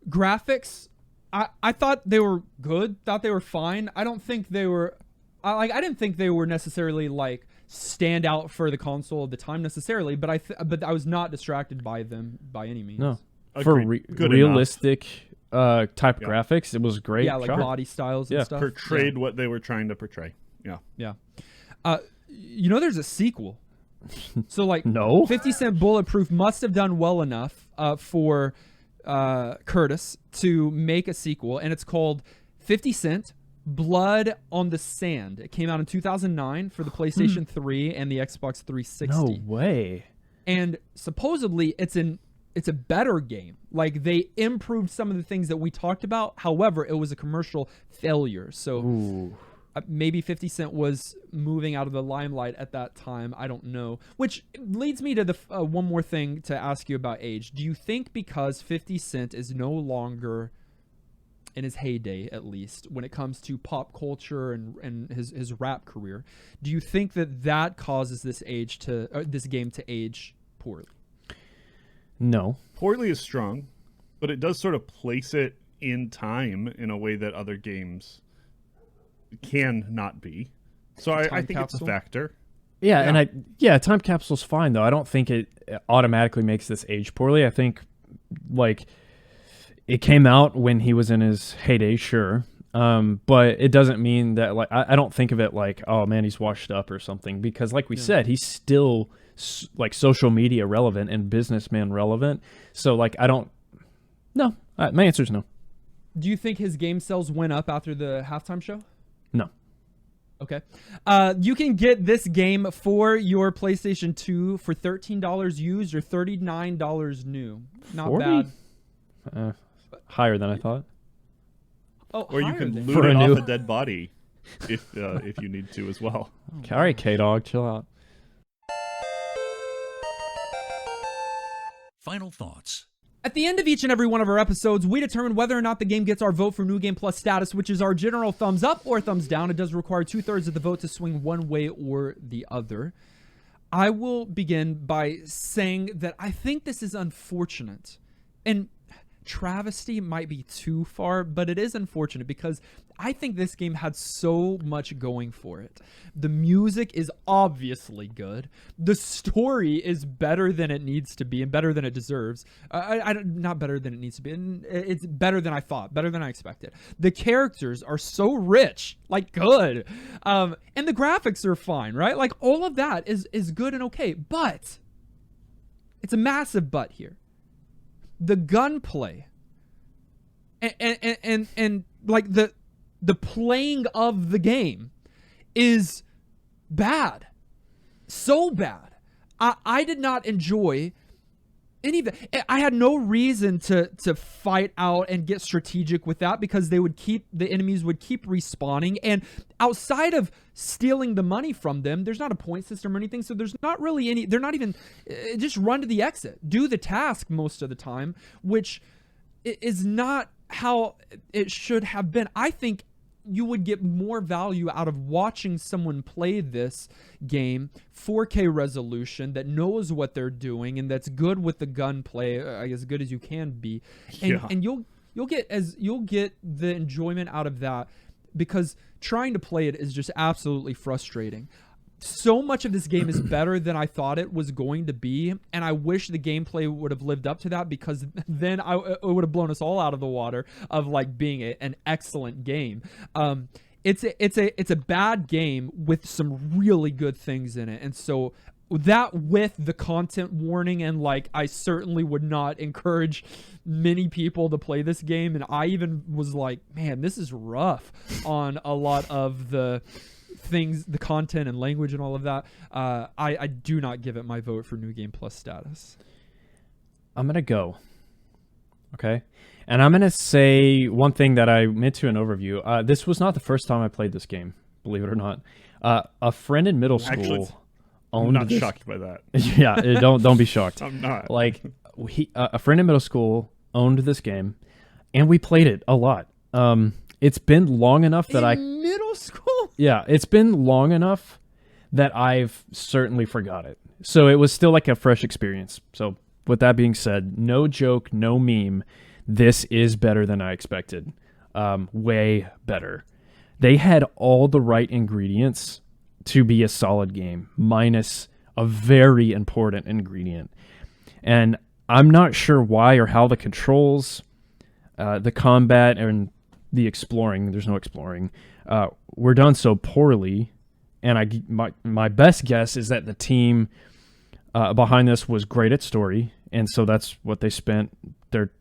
Graphics, I thought they were good, thought they were fine. I don't think they were I didn't think they were necessarily like stand out for the console at the time necessarily, but I was not distracted by them by any means. No. For realistic type graphics, it was great. Yeah, like body styles and stuff. Portrayed what they were trying to portray. Yeah. Yeah. There's a sequel. So like no? 50 Cent Bulletproof must have done well enough for Curtis to make a sequel, and it's called 50 Cent Blood on the Sand. It came out in 2009 for the PlayStation 3 and the Xbox 360. No way. And supposedly it's a better game. Like they improved some of the things that we talked about. However, it was a commercial failure. So maybe 50 Cent was moving out of the limelight at that time. I don't know. Which leads me to the one more thing to ask you about age. Do you think because 50 Cent is no longer in his heyday, at least, when it comes to pop culture and his rap career, do you think that causes this game to age poorly? No. Poorly is strong, but it does sort of place it in time in a way that other games can not be. So I think it's a factor. Yeah, and time capsule's fine though. I don't think it automatically makes this age poorly. I think like it came out when he was in his heyday, sure. But it doesn't mean that like I don't think of it like, oh man, he's washed up or something, because like we said, he's still like social media relevant and businessman relevant. So like no, my answer is no. Do you think his game sales went up after the halftime show? No. Okay. You can get this game for your PlayStation 2 for $13 used or $39 new. Not 40? Bad. Higher than I thought. Oh, or you can than loot it off a dead body if you need to as well. All right, K-Dog, chill out. Final thoughts. At the end of each and every one of our episodes, we determine whether or not the game gets our vote for New Game Plus status, which is our general thumbs up or thumbs down. It does require 2/3 of the vote to swing one way or the other. I will begin by saying that I think this is unfortunate. And travesty might be too far, but it is unfortunate because I think this game had so much going for it. The music is obviously good. The story is better than it needs to be and better than it deserves. Not better than it needs to be. It's better than I thought, better than I expected. The characters are so rich, like good. And the graphics are fine, right? Like all of that is good and okay, but it's a massive but here. The gunplay and like the playing of the game is bad. So bad. I did not enjoy any of it. I had no reason to fight out and get strategic with that because the enemies would keep respawning, and outside of stealing the money from them, there's not a point system or anything, so there's not really any, they're not even, just run to the exit, do the task most of the time, which is not how it should have been. I think you would get more value out of watching someone play this game 4K resolution that knows what they're doing and that's good with the gunplay, I guess as good as you can be, and you'll get the enjoyment out of that, because trying to play it is just absolutely frustrating. So much of this game is better than I thought it was going to be, and I wish the gameplay would have lived up to that, because then it would have blown us all out of the water of like being an excellent game. it's a bad game with some really good things in it, and so that with the content warning, and like I certainly would not encourage many people to play this game, and I even was like, man, this is rough on a lot of the things, the content and language and all of that. I do not give it my vote for New Game Plus status. I'm gonna go. Okay. And I'm going to say one thing that I meant to an overview. This was not the first time I played this game, believe it or not. A friend in middle school Actually, owned I'm not this. shocked by that. Yeah, don't be shocked. I'm not. Like, a friend in middle school owned this game, and we played it a lot. It's been long enough that middle school? Yeah, it's been long enough that I've certainly forgot it. So it was still like a fresh experience. So with that being said, no joke, no meme. This is better than I expected. Way better. They had all the right ingredients to be a solid game, minus a very important ingredient. And I'm not sure why or how the controls, the combat, and the exploring, there's no exploring, were done so poorly. And my best guess is that the team behind this was great at story, and so that's what they spent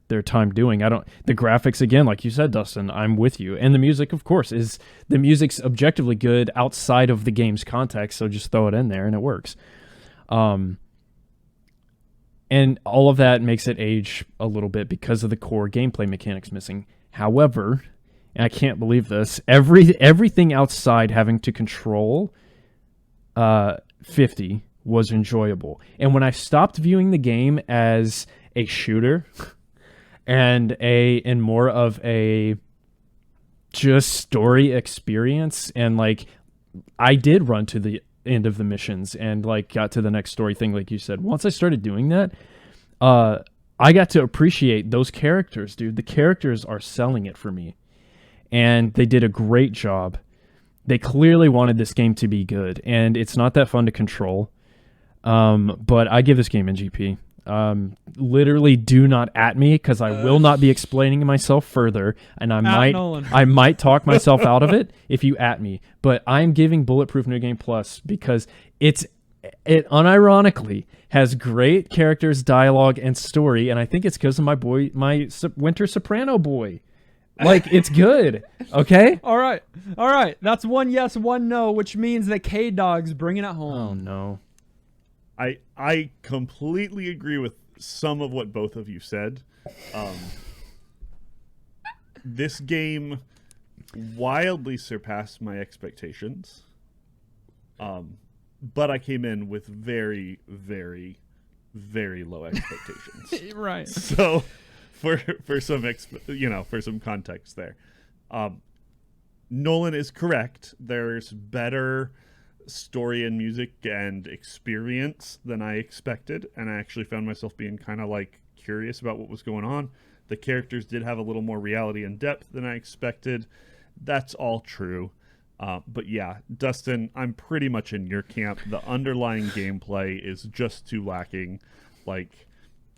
their time doing. The graphics, again, like you said, Dustin, I'm with you. And the music, of course, the music's objectively good outside of the game's context, so just throw it in there and it works. And all of that makes it age a little bit because of the core gameplay mechanics missing. However, and I can't believe this, everything outside having to control 50 was enjoyable. And when I stopped viewing the game as a shooter and more of a just story experience, and like I did run to the end of the missions and like got to the next story thing, like you said. Once I started doing that, I got to appreciate those characters, dude. The characters are selling it for me, and they did a great job. They clearly wanted this game to be good, and it's not that fun to control. But I give this game NGP. Literally do not at me, because I will not be explaining myself further, and I might talk myself out of it if you at me. But I'm giving Bulletproof New Game Plus because it unironically has great characters, dialogue, and story, and I think it's because of my Winter Soprano boy. Like, it's good. Okay? All right. That's one yes, one no, which means that K-Dog's bringing it home. Oh, no. I completely agree with some of what both of you said. This game wildly surpassed my expectations. But I came in with very, very, very low expectations. Right. So for some context there. Nolan is correct. There's better story and music and experience than I expected, and I actually found myself being kind of like curious about what was going on. The characters did have a little more reality and depth than I expected. That's all true. But yeah, Dustin, I'm pretty much in your camp. The underlying gameplay is just too lacking. Like,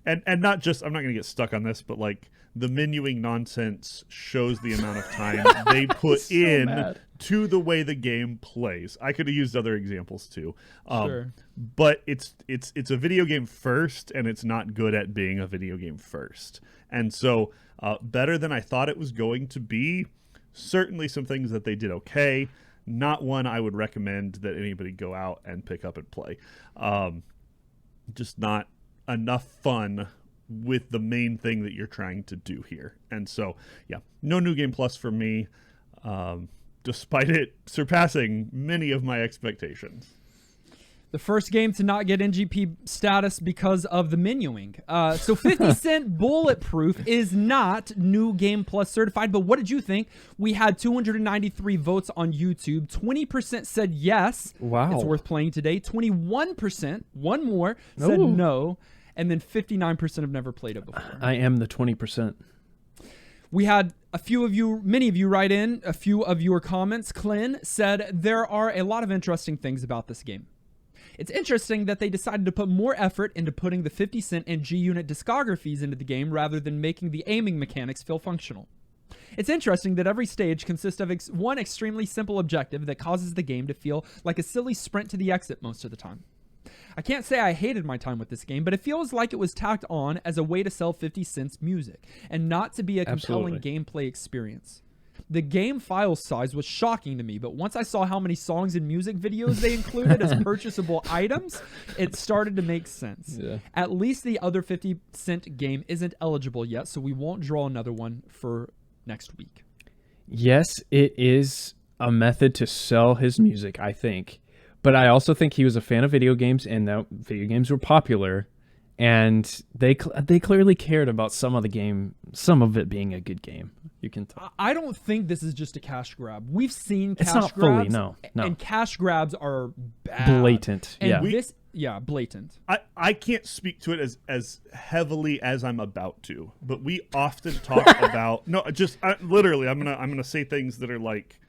and not just, I'm not going to get stuck on this, but like the menuing nonsense shows the amount of time they put in to the way the game plays. I could have used other examples too. Sure. But it's a video game first, and it's not good at being a video game first. And so better than I thought it was going to be. Certainly some things that they did okay. Not one I would recommend that anybody go out and pick up and play. Just not enough fun with the main thing that you're trying to do here. And so, yeah, no New Game Plus for me, despite it surpassing many of my expectations. The first game to not get NGP status because of the menuing. So 50 Cent Bulletproof is not New Game Plus certified, but what did you think? We had 293 votes on YouTube. 20% said yes. Wow. It's worth playing today. 21%, one more, said no. And then 59% have never played it before. I am the 20%. We had many of you write in. A few of your comments. Clint said, there are a lot of interesting things about this game. It's interesting that they decided to put more effort into putting the 50 Cent and G-Unit discographies into the game rather than making the aiming mechanics feel functional. It's interesting that every stage consists of one extremely simple objective that causes the game to feel like a silly sprint to the exit most of the time. I can't say I hated my time with this game, but it feels like it was tacked on as a way to sell 50 cents music and not to be a compelling gameplay experience. The game file size was shocking to me, but once I saw how many songs and music videos they included as purchasable items, it started to make sense. Yeah. At least the other 50-cent game isn't eligible yet, so we won't draw another one for next week. Yes, it is a method to sell his music, I think. But I also think he was a fan of video games, and that video games were popular, and they clearly cared about some of the game, some of it being a good game. You can tell. I don't think this is just a cash grab. We've seen cash it's not grabs, fully, no. And cash grabs are bad. Blatant, and yeah. Blatant. I can't speak to it as heavily as I'm about to, but we often talk about literally I'm gonna say things that are like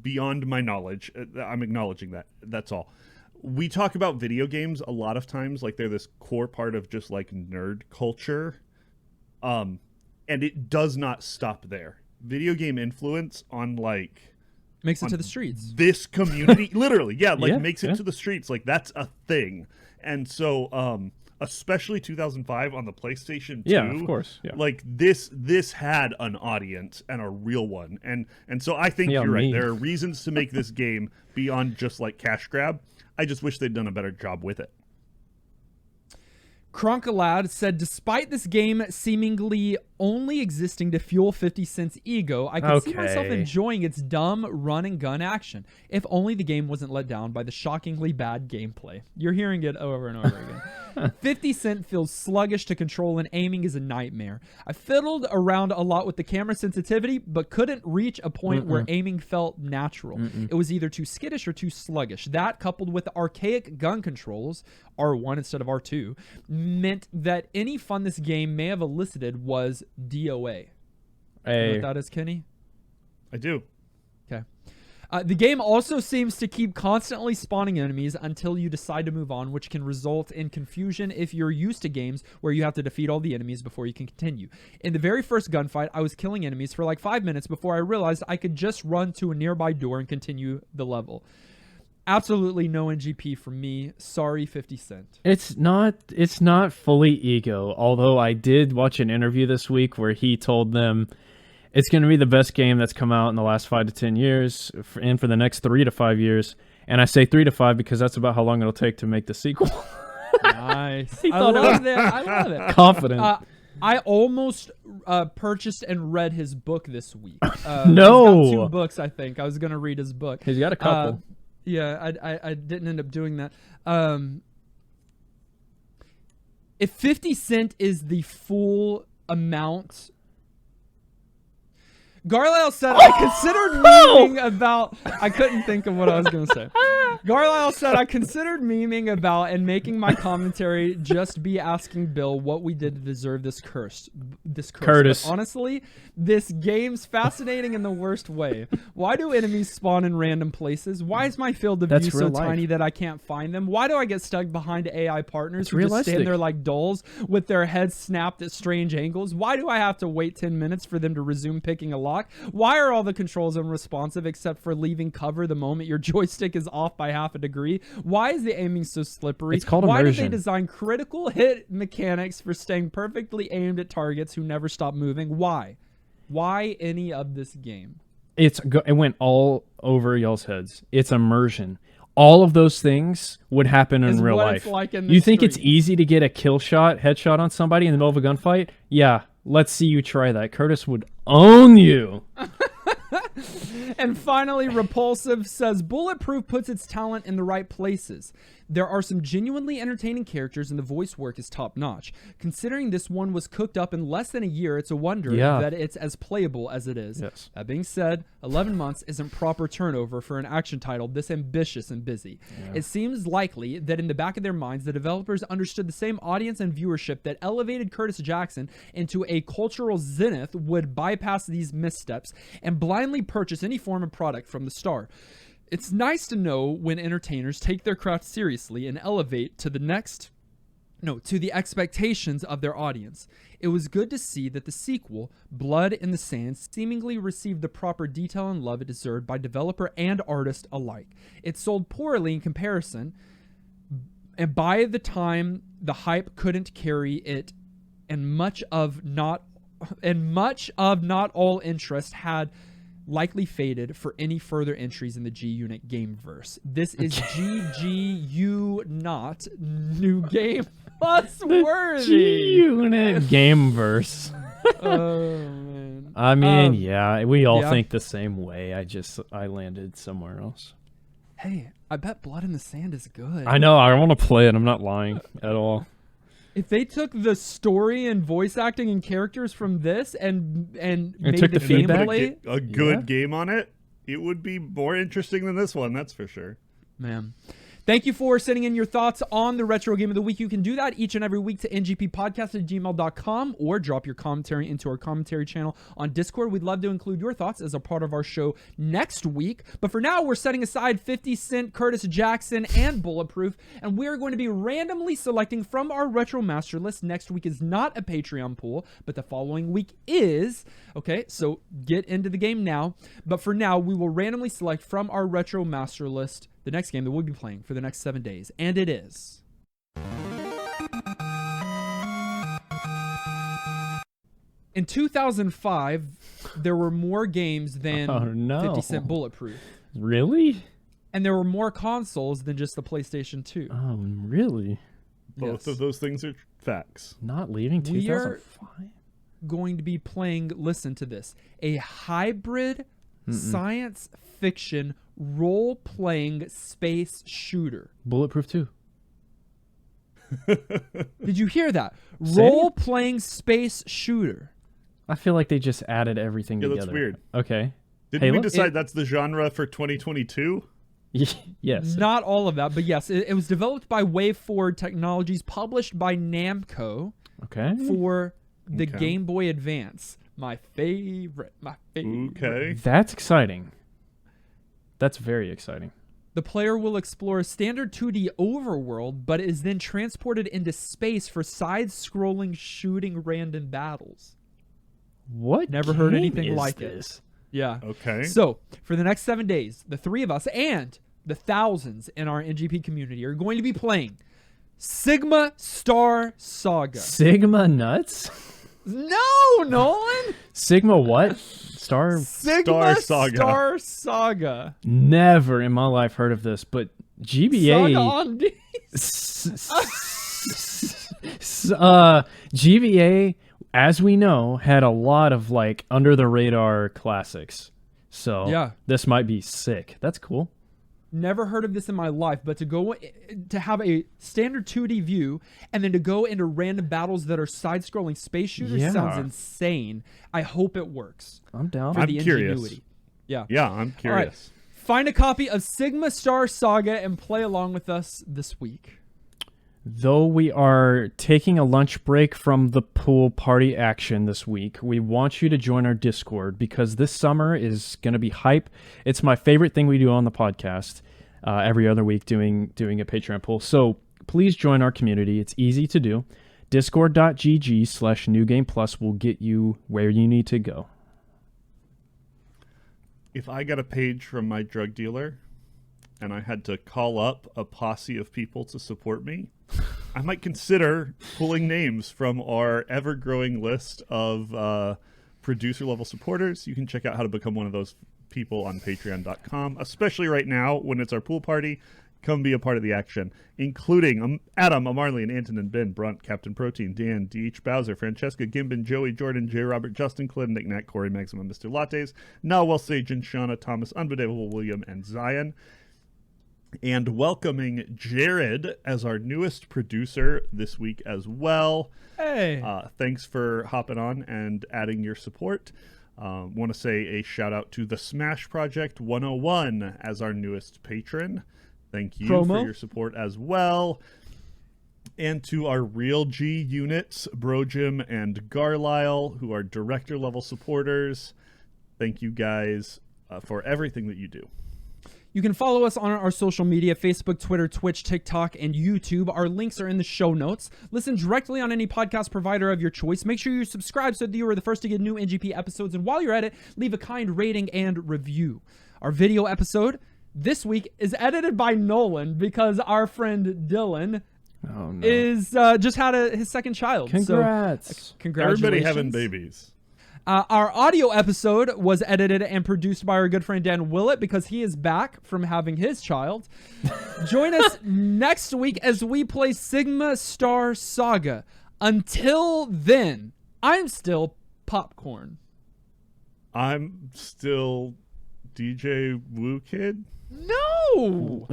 beyond my knowledge. I'm acknowledging that. That's all. We talk about video games a lot of times like they're this core part of just like nerd culture, and it does not stop there. Video game influence on like makes it to the streets. This community, literally, makes it to the streets. Like that's a thing, and so especially 2005 on the PlayStation 2. Yeah, of course. Yeah. Like this had an audience and a real one, and so I think you're right. There are reasons to make this game beyond just like cash grab. I just wish they'd done a better job with it. Cronkalad said, despite this game seemingly only existing to fuel 50 Cent's ego, I could see myself enjoying its dumb run and gun action, if only the game wasn't let down by the shockingly bad gameplay. You're hearing it over and over again. 50 Cent feels sluggish to control and aiming is a nightmare. I fiddled around a lot with the camera sensitivity, but couldn't reach a point where aiming felt natural. It was either too skittish or too sluggish. That, coupled with the archaic gun controls, R1 instead of R2, meant that any fun this game may have elicited was DOA. You know what that is, Kenny? I do. Okay. The game also seems to keep constantly spawning enemies until you decide to move on, which can result in confusion if you're used to games where you have to defeat all the enemies before you can continue. In the very first gunfight, I was killing enemies for like 5 minutes before I realized I could just run to a nearby door and continue the level. Absolutely no NGP from me. Sorry, 50 Cent. It's not fully ego, although I did watch an interview this week where he told them it's going to be the best game that's come out in the last 5 to 10 years and for the next 3 to 5 years. And I say 3 to 5 because that's about how long it'll take to make the sequel. Nice. I love it. Confident. I almost purchased and read his book this week. No. He's got 2 books, I think. I was going to read his book. He's got a couple. Yeah, I didn't end up doing that. If 50 Cent is the full amount... Garlisle said, I considered memeing about... I couldn't think of what I was going to say. Garlisle said, I considered memeing about and making my commentary just be asking Bill what we did to deserve this curse. Curtis. But honestly, this game's fascinating in the worst way. Why do enemies spawn in random places? Why is my field of view so tiny that I can't find them? Why do I get stuck behind AI partners who just stand there like dolls with their heads snapped at strange angles? Why do I have to wait 10 minutes for them to resume picking a lock? Why are all the controls unresponsive except for leaving cover the moment your joystick is off by half a degree? Why is the aiming so slippery? It's called Why immersion. did they design critical hit mechanics for staying perfectly aimed at targets who never stop moving? Why? Why any of this game? It went all over y'all's heads. It's immersion. All of those things would happen in real life. Like in the you think streets. it's easy to get a headshot on somebody in the middle of a gunfight? Yeah, let's see you try that. Curtis would own you. And finally, Repulsive says, Bulletproof puts its talent in the right places. There are some genuinely entertaining characters and the voice work is top-notch. Considering this one was cooked up in less than a year, it's a wonder that it's as playable as it is. Yes. That being said, 11 months isn't proper turnover for an action title this ambitious and busy. Yeah. It seems likely that in the back of their minds, the developers understood the same audience and viewership that elevated Curtis Jackson into a cultural zenith would bypass these missteps and blindly purchase any form of product from the start. It's nice to know when entertainers take their craft seriously and elevate to the next to the expectations of their audience. It was good to see that the sequel, Blood in the Sand, seemingly received the proper detail and love it deserved by developer and artist alike. It sold poorly in comparison, and by the time the hype couldn't carry it, and much of not all interest had likely faded for any further entries in the G-Unit gameverse. This is GGU, not New Game Plus worthy. G-Unit gameverse. Oh, man. I mean, yeah, we all think the same way. I landed somewhere else. Hey, I bet Blood in the Sand is good. I know. I want to play it. I'm not lying at all. If they took the story and voice acting and characters from this and made took the feedback, gameplay a good game on it, it would be more interesting than this one, that's for sure. Man. Thank you for sending in your thoughts on the Retro Game of the Week. You can do that each and every week to ngppodcast@gmail.com or drop your commentary into our commentary channel on Discord. We'd love to include your thoughts as a part of our show next week. But for now, we're setting aside 50 Cent, Curtis Jackson, and Bulletproof, and we're going to be randomly selecting from our Retro Master List. Next week is not a Patreon pool, but the following week is. Okay, so get into the game now. But for now, we will randomly select from our Retro Master List the next game that we'll be playing for the next 7 days. And it is... In 2005, there were more games than 50 Cent Bulletproof. Really? And there were more consoles than just the PlayStation 2. Oh, really? Both of those things are facts. Not leaving 2005? Going to be playing, listen to this, a hybrid science fiction role-playing space shooter. Bulletproof 2. Did you hear that? Role-playing space shooter. I feel like they just added everything together. That's weird. Okay. Didn't we decide that's the genre for 2022? Yes. Not all of that, but yes. It was developed by WayForward Technologies, published by Namco for the Game Boy Advance. My favorite. Okay. That's exciting. That's very exciting. The player will explore a standard 2D overworld, but is then transported into space for side-scrolling shooting random battles. What? Never heard anything like this. Yeah. Okay. So, for the next 7 days, the three of us and the thousands in our NGP community are going to be playing Sigma Star Saga. Sigma nuts? No, Nolan! Sigma what? Sigma Star Saga. Never in my life heard of this, but GBA... Saga on D. GBA, as we know, had a lot of like under-the-radar classics. So this might be sick. That's cool. Never heard of this in my life, but to have a standard 2D view and then to go into random battles that are side-scrolling space shooters sounds insane. I hope it works. I'm down. For the ingenuity. Yeah, I'm curious. All right. Find a copy of Sigma Star Saga and play along with us this week. Though we are taking a lunch break from the pool party action this week, we want you to join our Discord because this summer is going to be hype. It's my favorite thing we do on the podcast every other week doing a Patreon pool. So please join our community. It's easy to do. Discord.gg/NewGamePlus will get you where you need to go. If I got a page from my drug dealer and I had to call up a posse of people to support me, I might consider pulling names from our ever-growing list of producer-level supporters. You can check out how to become one of those people on patreon.com, especially right now when it's our pool party. Come be a part of the action, including Adam, Marlene, Antonin, Ben, Brunt, Captain Protein, Dan, D.H. Bowser, Francesca, Gimbin, Joey, Jordan, J. Robert, Justin, Clint, Nick, Nat, Corey, Maximum, Mr. Lattes, Nowell, Sajan, Shauna, Thomas, Unbelievable, William, and Zion. And welcoming Jared as our newest producer this week as well. Hey. Thanks for hopping on and adding your support. Want to say a shout out to the Smash Project 101 as our newest patron. Thank you for your support as well. And to our Real G units, Brojim and Garlisle, who are director level supporters. Thank you guys for everything that you do. You can follow us on our social media, Facebook, Twitter, Twitch, TikTok, and YouTube. Our links are in the show notes. Listen directly on any podcast provider of your choice. Make sure you subscribe so that you are the first to get new NGP episodes. And while you're at it, leave a kind rating and review. Our video episode this week is edited by Nolan because our friend Dylan is just had his second child. Congrats. So, congratulations. Everybody having babies. Our audio episode was edited and produced by our good friend Dan Willett because he is back from having his child. Join us next week as we play Sigma Star Saga. Until then, I'm still Popcorn. I'm still DJ Woo Kid. No!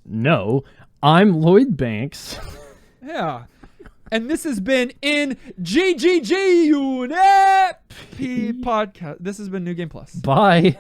No, I'm Lloyd Banks. Yeah. And this has been in GGG Unit P podcast. This has been New Game Plus. Bye.